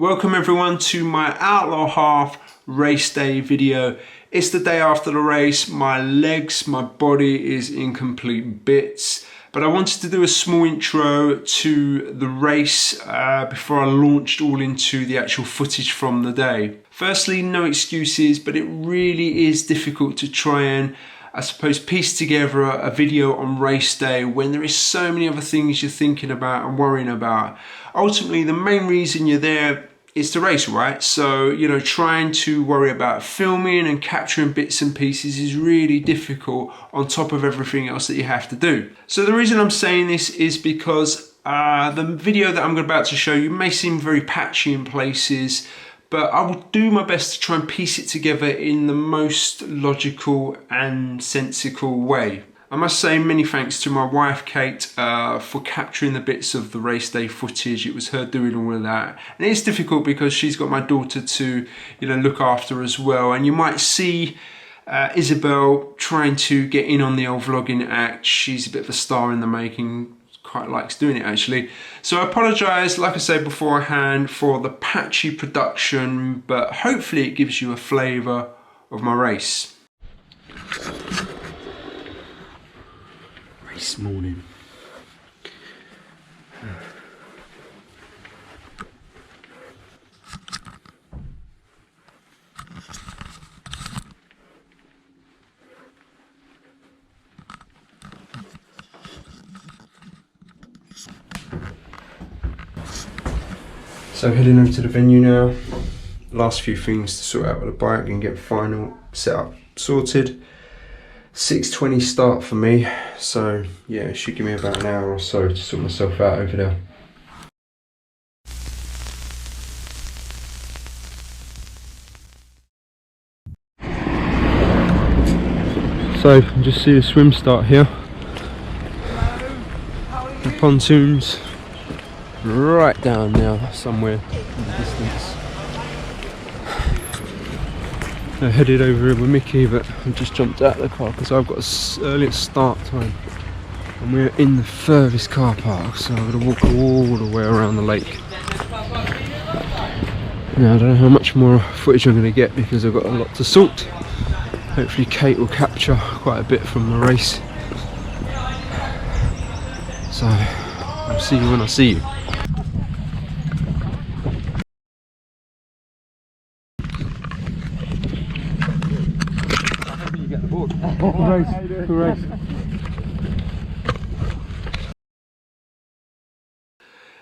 Welcome everyone to my Outlaw half race day video. It's the day after the race. My legs, my body is in complete bits. But I wanted to do a small intro to the race before I launched all into the actual footage from the day. Firstly, no excuses, but it really is difficult to try and, I suppose, piece together a video on race day when there is so many other things you're thinking about and worrying about. Ultimately, the main reason you're there is to race, right? So, you know, trying to worry about filming and capturing bits and pieces is really difficult on top of everything else that you have to do. So the reason I'm saying this is because the video that I'm about to show you may seem very patchy in places, but I will do my best to try and piece it together in the most logical and sensical way. I must say many thanks to my wife Kate for capturing the bits of the race day footage. It was her doing all of that, and it's difficult because she's got my daughter to, you know, look after as well. And you might see Isabel trying to get in on the old vlogging act. She's a bit of a star in the making. Quite likes doing it actually. So I apologise, like I said beforehand, for the patchy production, but hopefully it gives you a flavour of my race. Race morning. So heading over to the venue now. Last few things to sort out with the bike and get final setup sorted. 6:20 start for me, so yeah, it should give me about an hour or so to sort myself out over there. So you can just see the swim start here. The pontoons right down now somewhere in the distance. I headed over here with Mickey, but I've just jumped out of the car because I've got an earlier start time and we're in the furthest car park, so I've got to walk all the way around the lake. Now I don't know how much more footage I'm going to get because I've got a lot to sort. Hopefully Kate will capture quite a bit from the race, so I'll see you when I see you. Good race.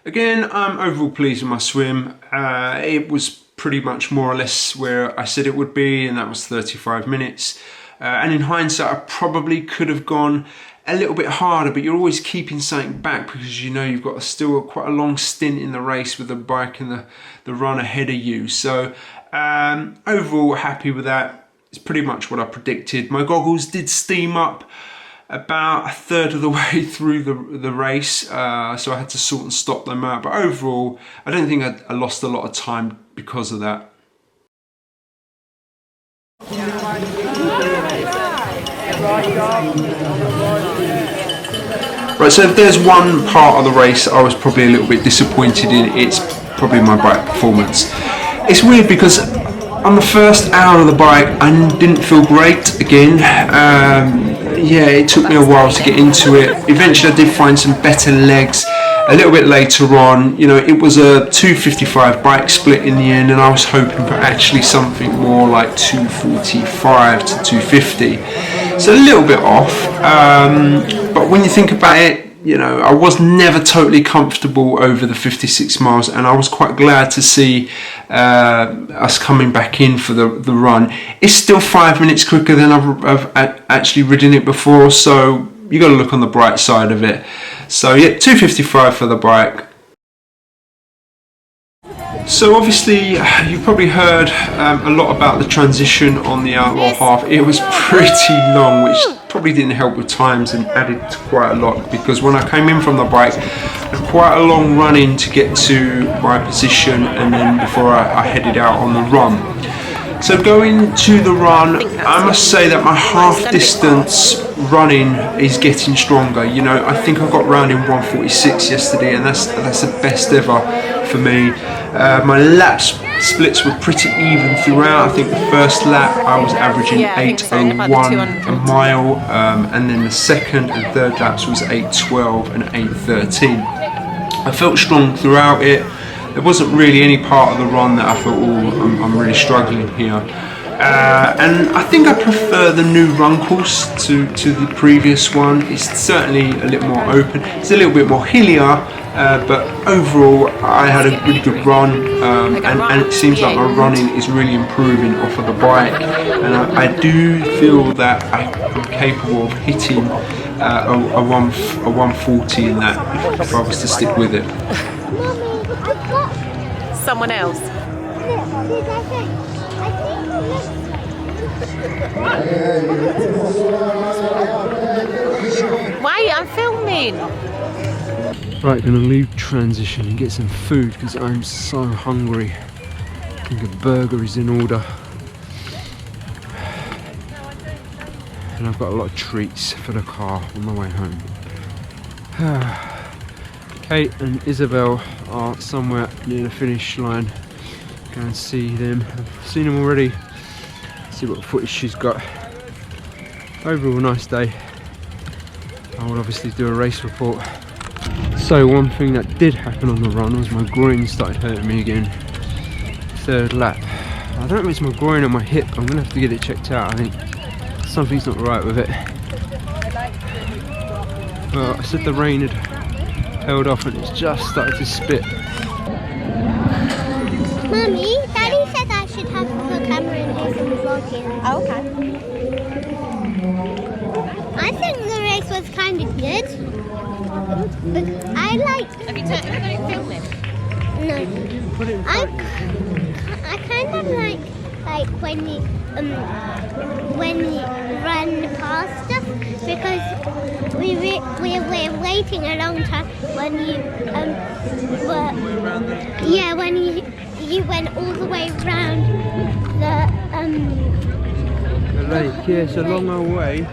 Again, I'm overall pleased with my swim. It was pretty much more or less where I said it would be, and that was 35 minutes. And in hindsight, I probably could have gone a little bit harder, but you're always keeping something back because you know you've got still quite a long stint in the race with the bike and the run ahead of you. So overall, happy with that. It's pretty much what I predicted. My goggles did steam up about a third of the way through the race, so I had to sort and stop them out. But overall, I don't think I lost a lot of time because of that. Right, so if there's one part of the race I was probably a little bit disappointed in, it's probably my bike performance. It's weird because on the first hour of the bike, I didn't feel great again. Yeah, it took me a while to get into it. Eventually I did find some better legs a little bit later on. You know, it was a 2:55 bike split in the end, and I was hoping for actually something more like 2:45 to 2:50. So a little bit off, but when you think about it, you know, I was never totally comfortable over the 56 miles, and I was quite glad to see us coming back in for the run. It's still 5 minutes quicker than I've actually ridden it before, so you got to look on the bright side of it. So yeah, 2:55 for the bike. So obviously you've probably heard a lot about the transition on the Outlaw half. It was pretty long, which probably didn't help with times and added to quite a lot, because when I came in from the bike, I had quite a long run in to get to my position, and then before I headed out on the run. So going to the run, I must say that my half distance running is getting stronger. You know, I think I got round in 1:46 yesterday, and that's the best ever for me. My lap splits were pretty even throughout. I think the first lap I was averaging 8:01 a mile, and then the second and third laps was 8:12 and 8:13. I felt strong throughout it. There wasn't really any part of the run that I thought, oh, I'm really struggling here. And I think I prefer the new run course to the previous one. It's certainly a little more open. It's a little bit more hillier, but overall I had a really good run, and it seems like my running is really improving off of the bike, and I do feel that I'm capable of hitting a 140 in that if I was to stick with it. Someone else. Wait, I'm filming. Right, gonna leave transition and get some food because I'm so hungry. I think a burger is in order. And I've got a lot of treats for the car on my way home. Kate and Isabel are somewhere near the finish line. Go and see them. I've seen them already. See what footage she's got. Overall, nice day. I will obviously do a race report. So one thing that did happen on the run was my groin started hurting me again. Third lap. I don't know if it's my groin or my hip. I'm gonna have to get it checked out. I think something's not right with it. Well, I said the rain had held off and it's just started to spit. Mummy, Daddy said I should have the camera in case I'm vlogging. Oh, okay. I think the race was kind of good. But I like. Have you got it filming? No. I kind of like when you run past us because we're waiting a long time when you when you went all the way around the lake. Yeah, it's a long old way.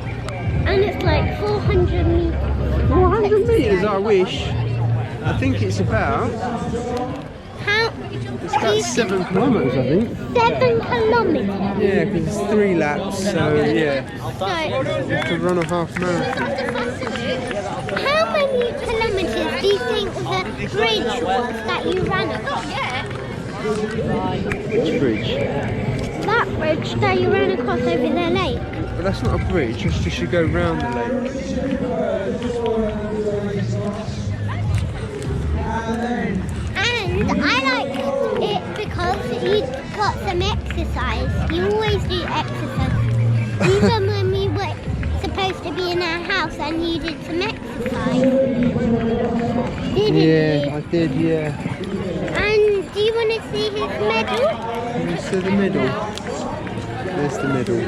And it's like 400 meters. 400 meters, I wish. I think it's about. It's about 7 kilometers, I think. 7 kilometers. Yeah, because it's 3 laps, so yeah. So, You have to run a half marathon. how many kilometers do you think the bridge was that you ran across? Which bridge? That bridge that you ran across over the lake. But that's not a bridge, it's just you go round the lake. And I like it because you got some exercise. You always do exercise. Even when we were supposed to be in our house and you did some exercise. Didn't you? I did, yeah. And do you want to see his medal? Can you see the medal? There's the medal.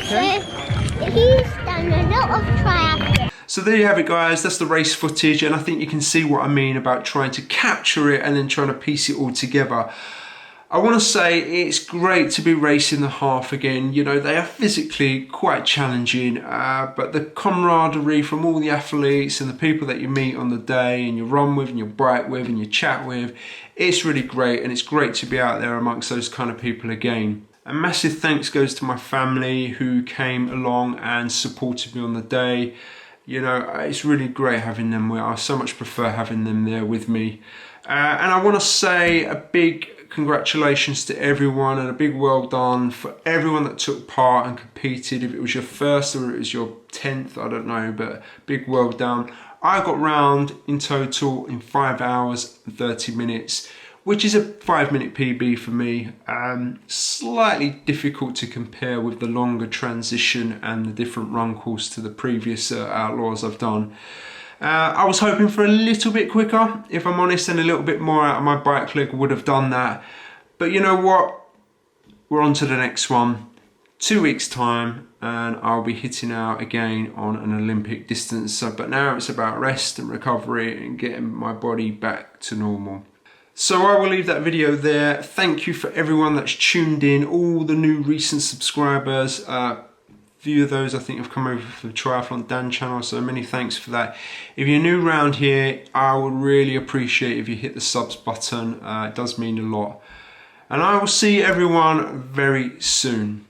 So he's done a lot of triathlons. So there you have it, guys. That's the race footage, and I think you can see what I mean about trying to capture it and then trying to piece it all together. I want to say it's great to be racing the half again. You know, they are physically quite challenging, but the camaraderie from all the athletes and the people that you meet on the day and you run with and you bike with and you chat with, it's really great, and it's great to be out there amongst those kind of people again. A massive thanks goes to my family who came along and supported me on the day. You know, it's really great having them where I so much prefer having them there with me. And I want to say a big congratulations to everyone and a big well done for everyone that took part and competed. If it was your first or it was your 10th, I don't know, but big well done. I got round in total in 5 hours and 30 minutes, which is a 5-minute PB for me. Slightly difficult to compare with the longer transition and the different run course to the previous Outlaws I've done. I was hoping for a little bit quicker, if I'm honest, and a little bit more out of my bike leg would have done that. But you know what? We're on to the next one. 2 weeks time and I'll be hitting out again on an Olympic distance. But now it's about rest and recovery and getting my body back to normal. So I will leave that video there. Thank you for everyone that's tuned in, all the new recent subscribers. few of those I think have come over from the Triathlon Dan channel, so many thanks for that. If you're new around here, I would really appreciate if you hit the subs button. It does mean a lot. And I will see everyone very soon.